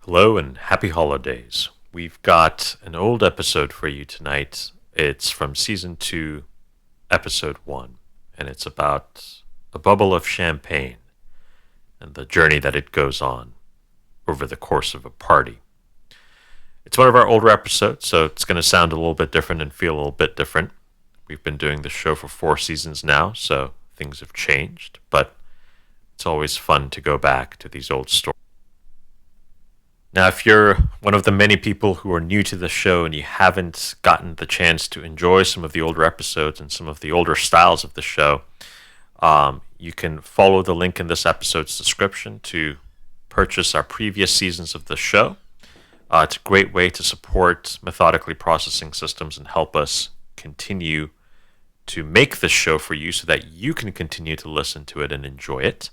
Hello and happy holidays. We've got an old episode for you tonight. It's from season 2, episode 1, and it's about a bubble of champagne and the journey that it goes on over the course of a party. It's one of our older episodes, so it's going to sound a little bit different and feel a little bit different. We've been doing the show for 4 seasons now, so things have changed, but it's always fun to go back to these old stories. Now, if you're one of the many people who are new to the show and you haven't gotten the chance to enjoy some of the older episodes and some of the older styles of the show, you can follow the link in this episode's description to purchase our previous seasons of the show. It's a great way to support Methodically Processing Systems and help us continue to make this show for you so that you can continue to listen to it and enjoy it.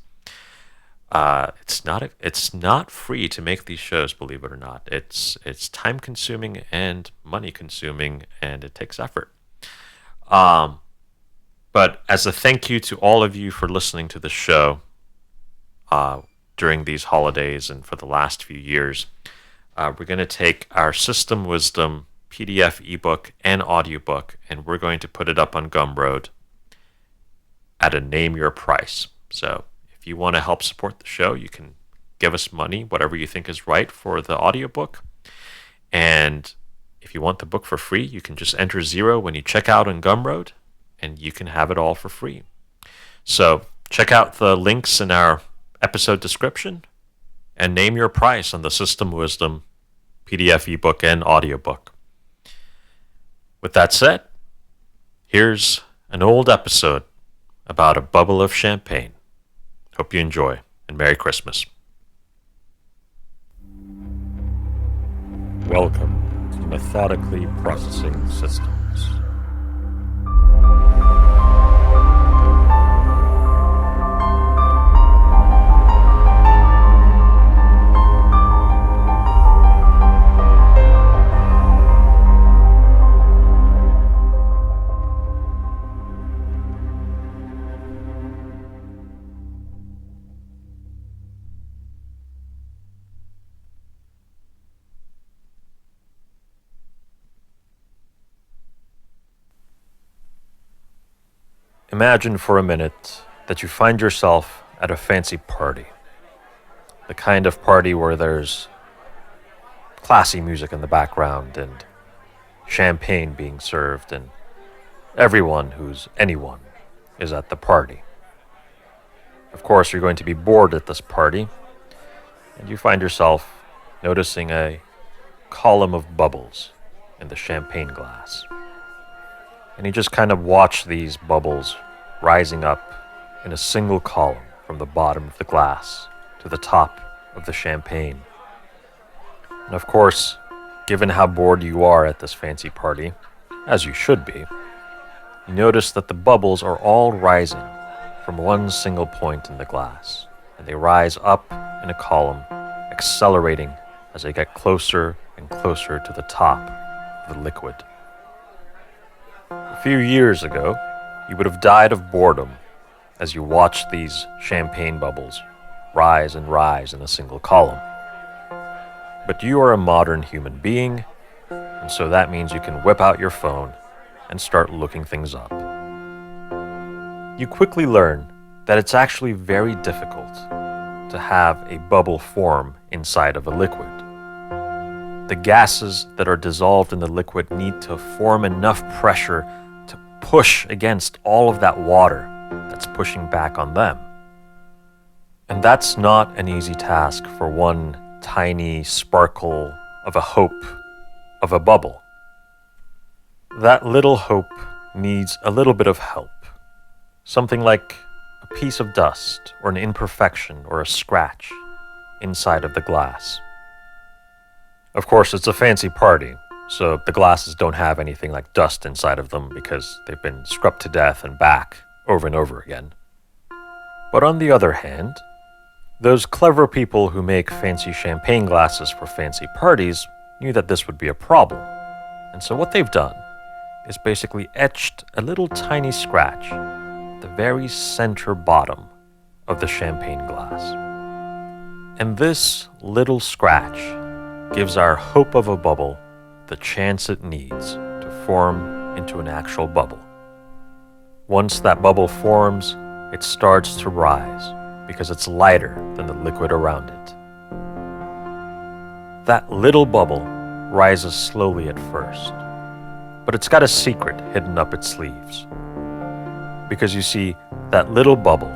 It's not free to make these shows, believe it or not. It's time consuming and money consuming, and it takes effort. But as a thank you to all of you for listening to the show during these holidays and for the last few years, we're going to take our System Wisdom PDF, ebook, and audiobook, and we're going to put it up on Gumroad at a name your price. So if you want to help support the show, you can give us money, whatever you think is right for the audiobook. And if you want the book for free, you can just enter 0 when you check out on Gumroad, and you can have it all for free. So check out the links in our episode description and name your price on the System Wisdom PDF, ebook, and audiobook. With that said, here's an old episode about a bubble of champagne. Hope you enjoy, and Merry Christmas. Welcome to Methodically Processing Systems. Imagine for a minute that you find yourself at a fancy party. The kind of party where there's classy music in the background and champagne being served, and everyone who's anyone is at the party. Of course, you're going to be bored at this party, and you find yourself noticing a column of bubbles in the champagne glass. And you just kind of watch these bubbles rising up in a single column from the bottom of the glass to the top of the champagne. And of course, given how bored you are at this fancy party, as you should be, you notice that the bubbles are all rising from one single point in the glass, and they rise up in a column, accelerating as they get closer and closer to the top of the liquid. A few years ago, you would have died of boredom as you watched these champagne bubbles rise and rise in a single column. But you are a modern human being, and so that means you can whip out your phone and start looking things up. You quickly learn that it's actually very difficult to have a bubble form inside of a liquid. The gases that are dissolved in the liquid need to form enough pressure to push against all of that water that's pushing back on them. And that's not an easy task for one tiny sparkle of a hope of a bubble. That little hope needs a little bit of help. Something like a piece of dust or an imperfection or a scratch inside of the glass. Of course, it's a fancy party, so the glasses don't have anything like dust inside of them because they've been scrubbed to death and back over and over again. But on the other hand, those clever people who make fancy champagne glasses for fancy parties knew that this would be a problem. And so what they've done is basically etched a little tiny scratch at the very center bottom of the champagne glass. And this little scratch gives our hope of a bubble the chance it needs to form into an actual bubble. Once that bubble forms, it starts to rise because it's lighter than the liquid around it. That little bubble rises slowly at first, but it's got a secret hidden up its sleeves. Because you see, that little bubble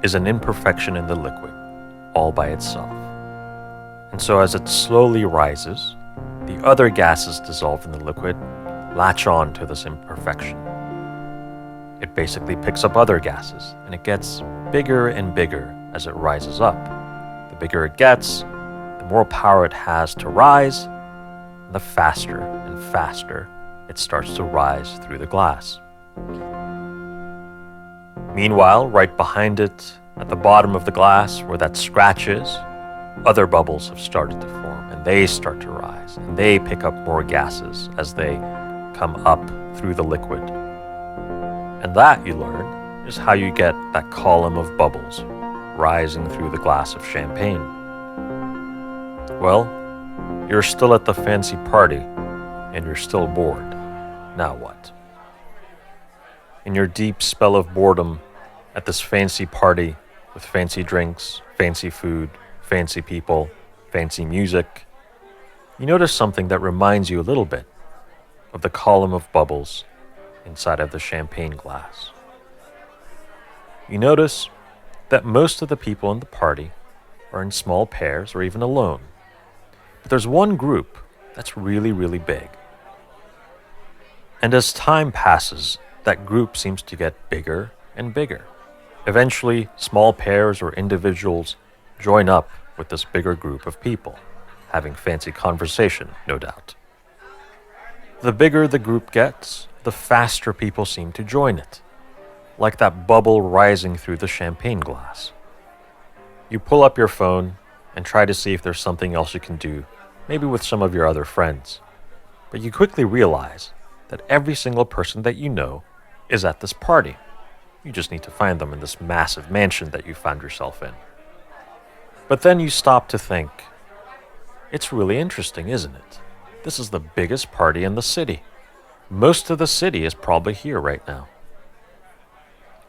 is an imperfection in the liquid, all by itself. And so as it slowly rises, the other gases dissolved in the liquid latch on to this imperfection. It basically picks up other gases, and it gets bigger and bigger as it rises up. The bigger it gets, the more power it has to rise, and the faster and faster it starts to rise through the glass. Meanwhile, right behind it, at the bottom of the glass where that scratch is, other bubbles have started to form, and they start to rise, and they pick up more gases as they come up through the liquid. And that, you learn, is how you get that column of bubbles rising through the glass of champagne. Well, you're still at the fancy party, and you're still bored. Now what? In your deep spell of boredom at this fancy party with fancy drinks, fancy food, fancy people, fancy music, you notice something that reminds you a little bit of the column of bubbles inside of the champagne glass. You notice that most of the people in the party are in small pairs or even alone. But there's one group that's really, really big. And as time passes, that group seems to get bigger and bigger. Eventually, small pairs or individuals join up with this bigger group of people, having fancy conversation, no doubt. The bigger the group gets, the faster people seem to join it, like that bubble rising through the champagne glass. You pull up your phone and try to see if there's something else you can do, maybe with some of your other friends. But you quickly realize that every single person that you know is at this party. You just need to find them in this massive mansion that you found yourself in. But then you stop to think, it's really interesting, isn't it? This is the biggest party in the city. Most of the city is probably here right now.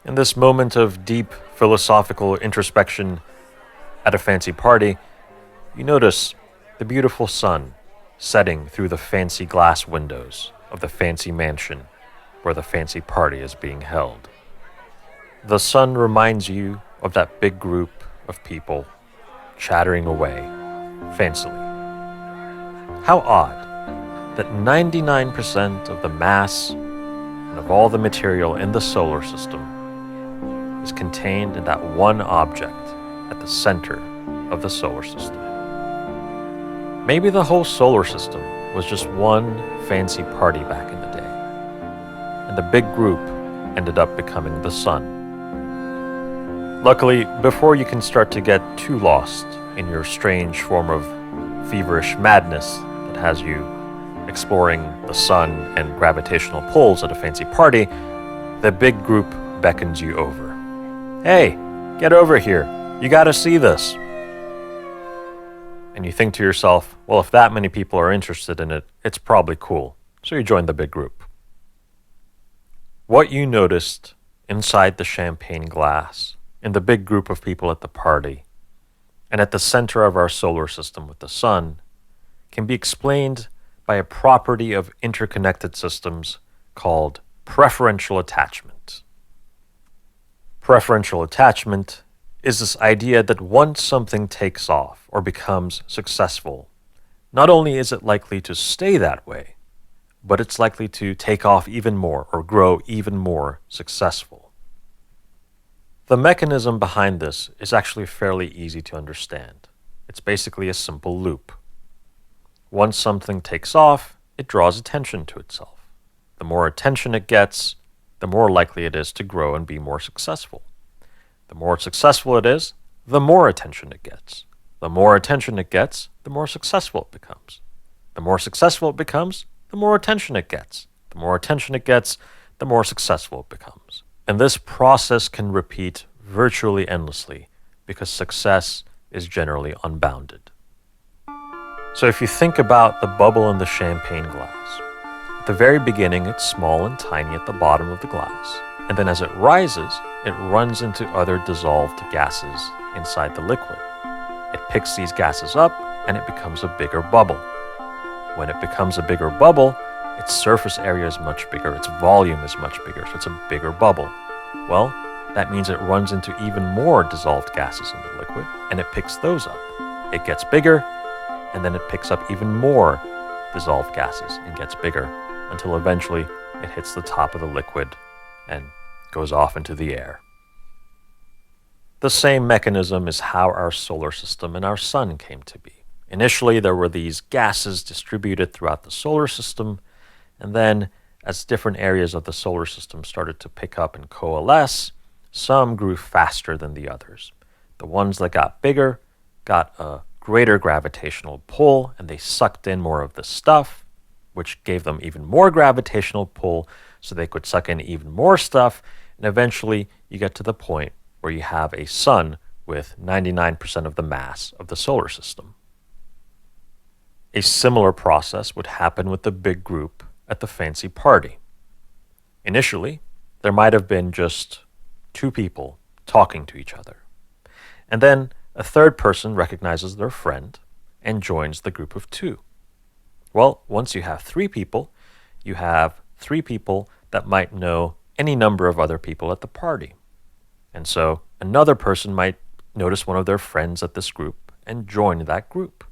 In this moment of deep philosophical introspection at a fancy party, you notice the beautiful sun setting through the fancy glass windows of the fancy mansion where the fancy party is being held. The sun reminds you of that big group of people chattering away fancily. How odd that 99% of the mass and of all the material in the solar system is contained in that one object at the center of the solar system. Maybe the whole solar system was just one fancy party back in the day, and the big group ended up becoming the sun. Luckily, before you can start to get too lost in your strange form of feverish madness that has you exploring the sun and gravitational pulls at a fancy party, the big group beckons you over. Hey, get over here. You gotta see this. And you think to yourself, well, if that many people are interested in it, it's probably cool. So you join the big group. What you noticed inside the champagne glass, in the big group of people at the party, and at the center of our solar system with the sun, can be explained by a property of interconnected systems called preferential attachment. Preferential attachment is this idea that once something takes off or becomes successful, not only is it likely to stay that way, but it's likely to take off even more or grow even more successful. The mechanism behind this is actually fairly easy to understand. It's basically a simple loop. Once something takes off, it draws attention to itself. The more attention it gets, the more likely it is to grow and be more successful. The more successful it is, the more attention it gets. The more attention it gets, the more successful it becomes. The more successful it becomes, the more attention it gets. The more attention it gets, the more successful it becomes. And this process can repeat virtually endlessly because success is generally unbounded. So if you think about the bubble in the champagne glass, at the very beginning it's small and tiny at the bottom of the glass, and then as it rises, it runs into other dissolved gases inside the liquid. It picks these gases up and it becomes a bigger bubble. When it becomes a bigger bubble, its surface area is much bigger, its volume is much bigger, so it's a bigger bubble. Well, that means it runs into even more dissolved gases in the liquid, and it picks those up. It gets bigger, and then it picks up even more dissolved gases and gets bigger, until eventually it hits the top of the liquid and goes off into the air. The same mechanism is how our solar system and our sun came to be. Initially, there were these gases distributed throughout the solar system, and then as different areas of the solar system started to pick up and coalesce, some grew faster than the others. The ones that got bigger got a greater gravitational pull, and they sucked in more of the stuff, which gave them even more gravitational pull, so they could suck in even more stuff, and eventually you get to the point where you have a sun with 99% of the mass of the solar system. A similar process would happen with the big group at the fancy party. Initially, there might have been just two people talking to each other, and then a third person recognizes their friend and joins the group of two. Well, once you have you have three people that might know any number of other people at the party. And so another person might notice one of their friends at this group and join that group.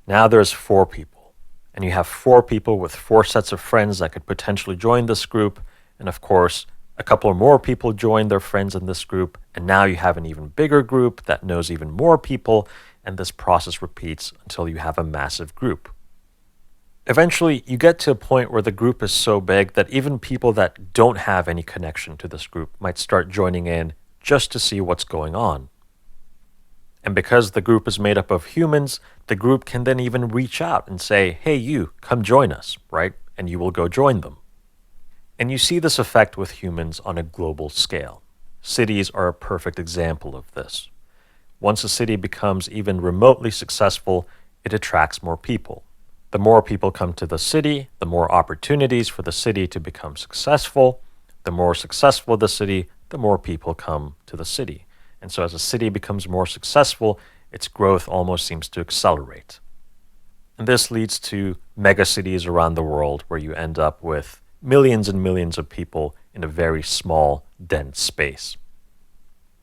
Now there's four people, and you have four people with four sets of friends that could potentially join this group, and of course, a couple more people join their friends in this group, and now you have an even bigger group that knows even more people, and this process repeats until you have a massive group. Eventually, you get to a point where the group is so big that even people that don't have any connection to this group might start joining in just to see what's going on. And because the group is made up of humans, the group can then even reach out and say, hey, you, come join us, right? And you will go join them. And you see this effect with humans on a global scale. Cities are a perfect example of this. Once a city becomes even remotely successful, it attracts more people. The more people come to the city, the more opportunities for the city to become successful. The more successful the city, the more people come to the city. And so as a city becomes more successful, its growth almost seems to accelerate. And this leads to megacities around the world where you end up with millions and millions of people in a very small, dense space.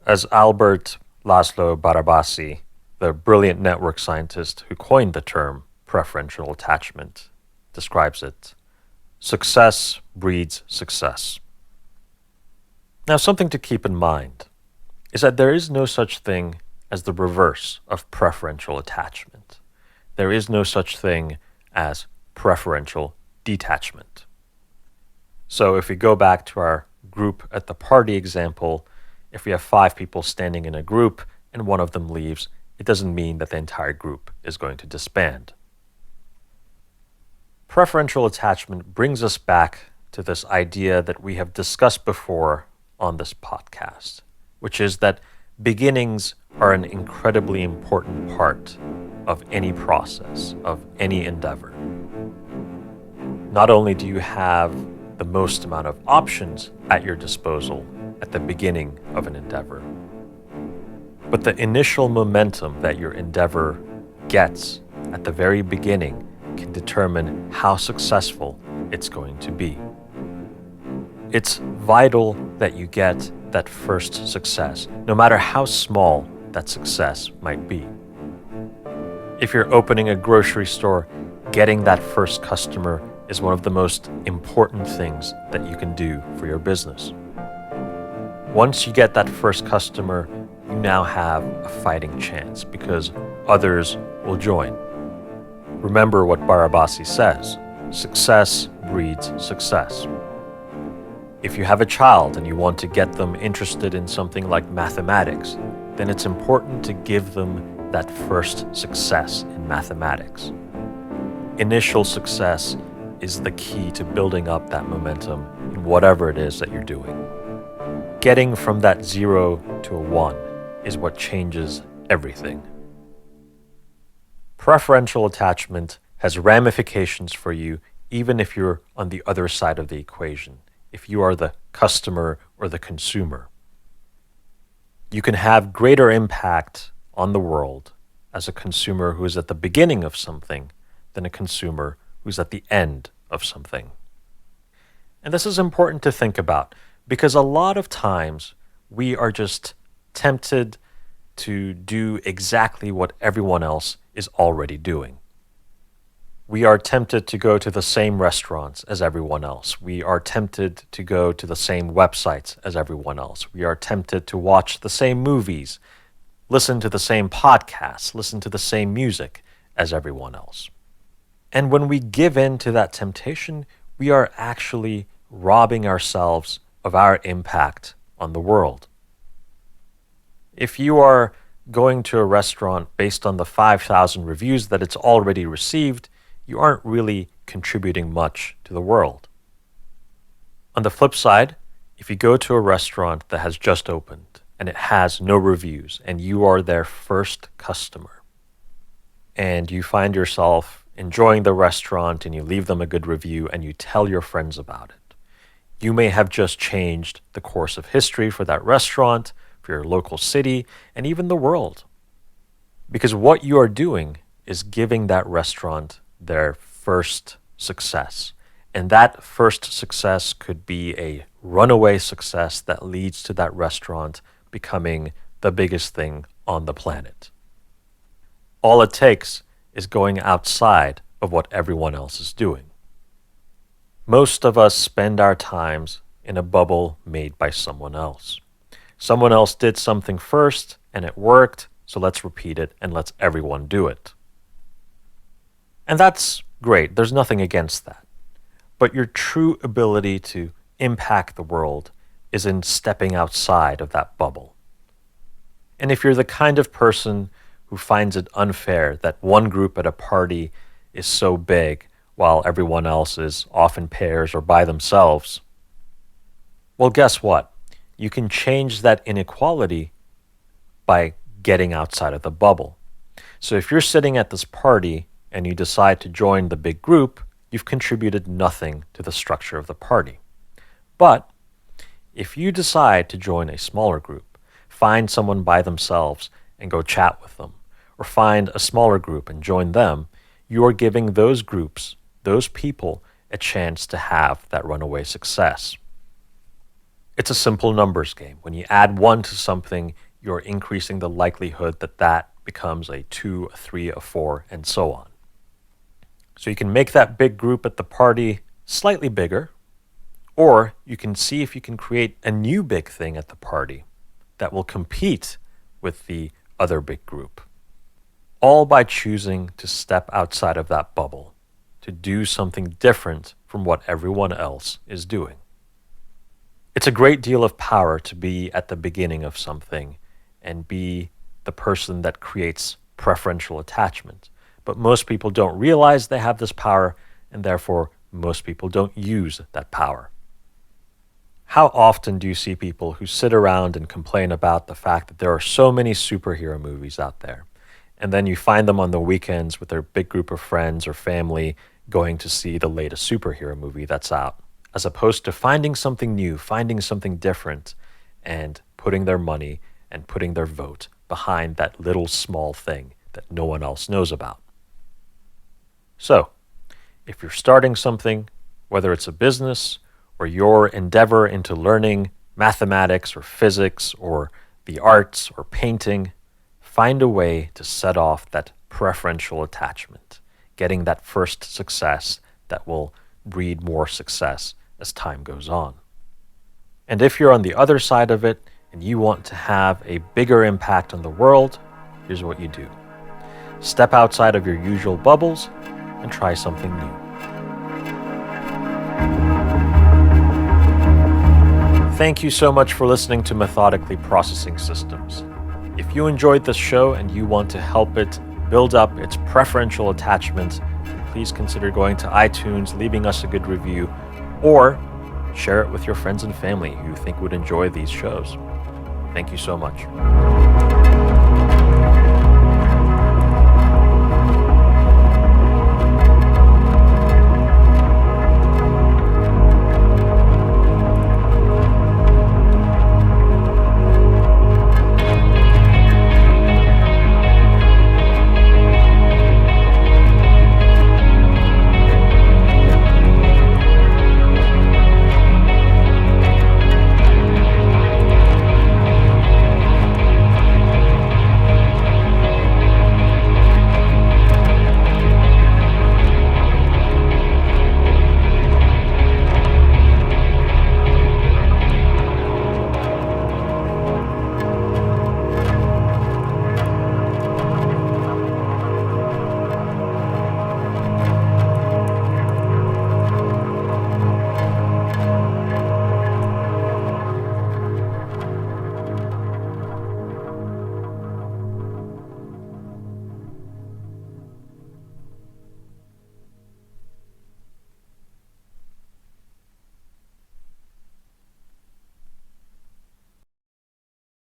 As Albert Laszlo Barabasi, the brilliant network scientist who coined the term preferential attachment, describes it, success breeds success. Now, something to keep in mind is that there is no such thing as the reverse of preferential attachment. There is no such thing as preferential detachment. So if we go back to our group at the party example, if we have 5 people standing in a group and one of them leaves, it doesn't mean that the entire group is going to disband. Preferential attachment brings us back to this idea that we have discussed before on this podcast, which is that beginnings are an incredibly important part of any process, of any endeavor. Not only do you have the most amount of options at your disposal at the beginning of an endeavor, but the initial momentum that your endeavor gets at the very beginning can determine how successful it's going to be. It's vital that you get that first success, no matter how small that success might be. If you're opening a grocery store, getting that first customer is one of the most important things that you can do for your business. Once you get that first customer, you now have a fighting chance because others will join. Remember what Barabasi says, success breeds success. If you have a child and you want to get them interested in something like mathematics, then it's important to give them that first success in mathematics. Initial success is the key to building up that momentum in whatever it is that you're doing. Getting from that 0 to a 1 is what changes everything. Preferential attachment has ramifications for you even if you're on the other side of the equation, if you are the customer or the consumer. You can have greater impact on the world as a consumer who is at the beginning of something than a consumer who's at the end of something. And this is important to think about because a lot of times we are just tempted to do exactly what everyone else is already doing. We are tempted to go to the same restaurants as everyone else. We are tempted to go to the same websites as everyone else. We are tempted to watch the same movies, listen to the same podcasts, listen to the same music as everyone else. And when we give in to that temptation, we are actually robbing ourselves of our impact on the world. If you are going to a restaurant based on the 5,000 reviews that it's already received, you aren't really contributing much to the world. On the flip side, if you go to a restaurant that has just opened and it has no reviews and you are their first customer and you find yourself enjoying the restaurant and you leave them a good review and you tell your friends about it, you may have just changed the course of history for that restaurant, for your local city, and even the world. Because what you are doing is giving that restaurant their first success. And that first success could be a runaway success that leads to that restaurant becoming the biggest thing on the planet. All it takes is going outside of what everyone else is doing. Most of us spend our times in a bubble made by someone else. Someone else did something first and it worked, so let's repeat it and let's everyone do it. And that's great, there's nothing against that. But your true ability to impact the world is in stepping outside of that bubble. And if you're the kind of person who finds it unfair that one group at a party is so big while everyone else is off in pairs or by themselves, well, guess what? You can change that inequality by getting outside of the bubble. So if you're sitting at this party and you decide to join the big group, you've contributed nothing to the structure of the party. But if you decide to join a smaller group, find someone by themselves and go chat with them, or find a smaller group and join them, you are giving those groups, those people, a chance to have that runaway success. It's a simple numbers game. When you add 1 to something, you're increasing the likelihood that that becomes a 2, a 3, a 4, and so on. So you can make that big group at the party slightly bigger, or you can see if you can create a new big thing at the party that will compete with the other big group. All by choosing to step outside of that bubble, to do something different from what everyone else is doing. It's a great deal of power to be at the beginning of something and be the person that creates preferential attachment. But most people don't realize they have this power, and therefore most people don't use that power. How often do you see people who sit around and complain about the fact that there are so many superhero movies out there, and then you find them on the weekends with their big group of friends or family going to see the latest superhero movie that's out, as opposed to finding something new, finding something different, and putting their money and putting their vote behind that little small thing that no one else knows about. So, if you're starting something, whether it's a business or your endeavor into learning mathematics or physics or the arts or painting, find a way to set off that preferential attachment, getting that first success that will breed more success as time goes on. And if you're on the other side of it and you want to have a bigger impact on the world, here's what you do. Step outside of your usual bubbles and try something new. Thank you so much for listening to Methodically Processing Systems. If you enjoyed this show and you want to help it build up its preferential attachment, please consider going to iTunes, leaving us a good review, or share it with your friends and family who you think would enjoy these shows. Thank you so much.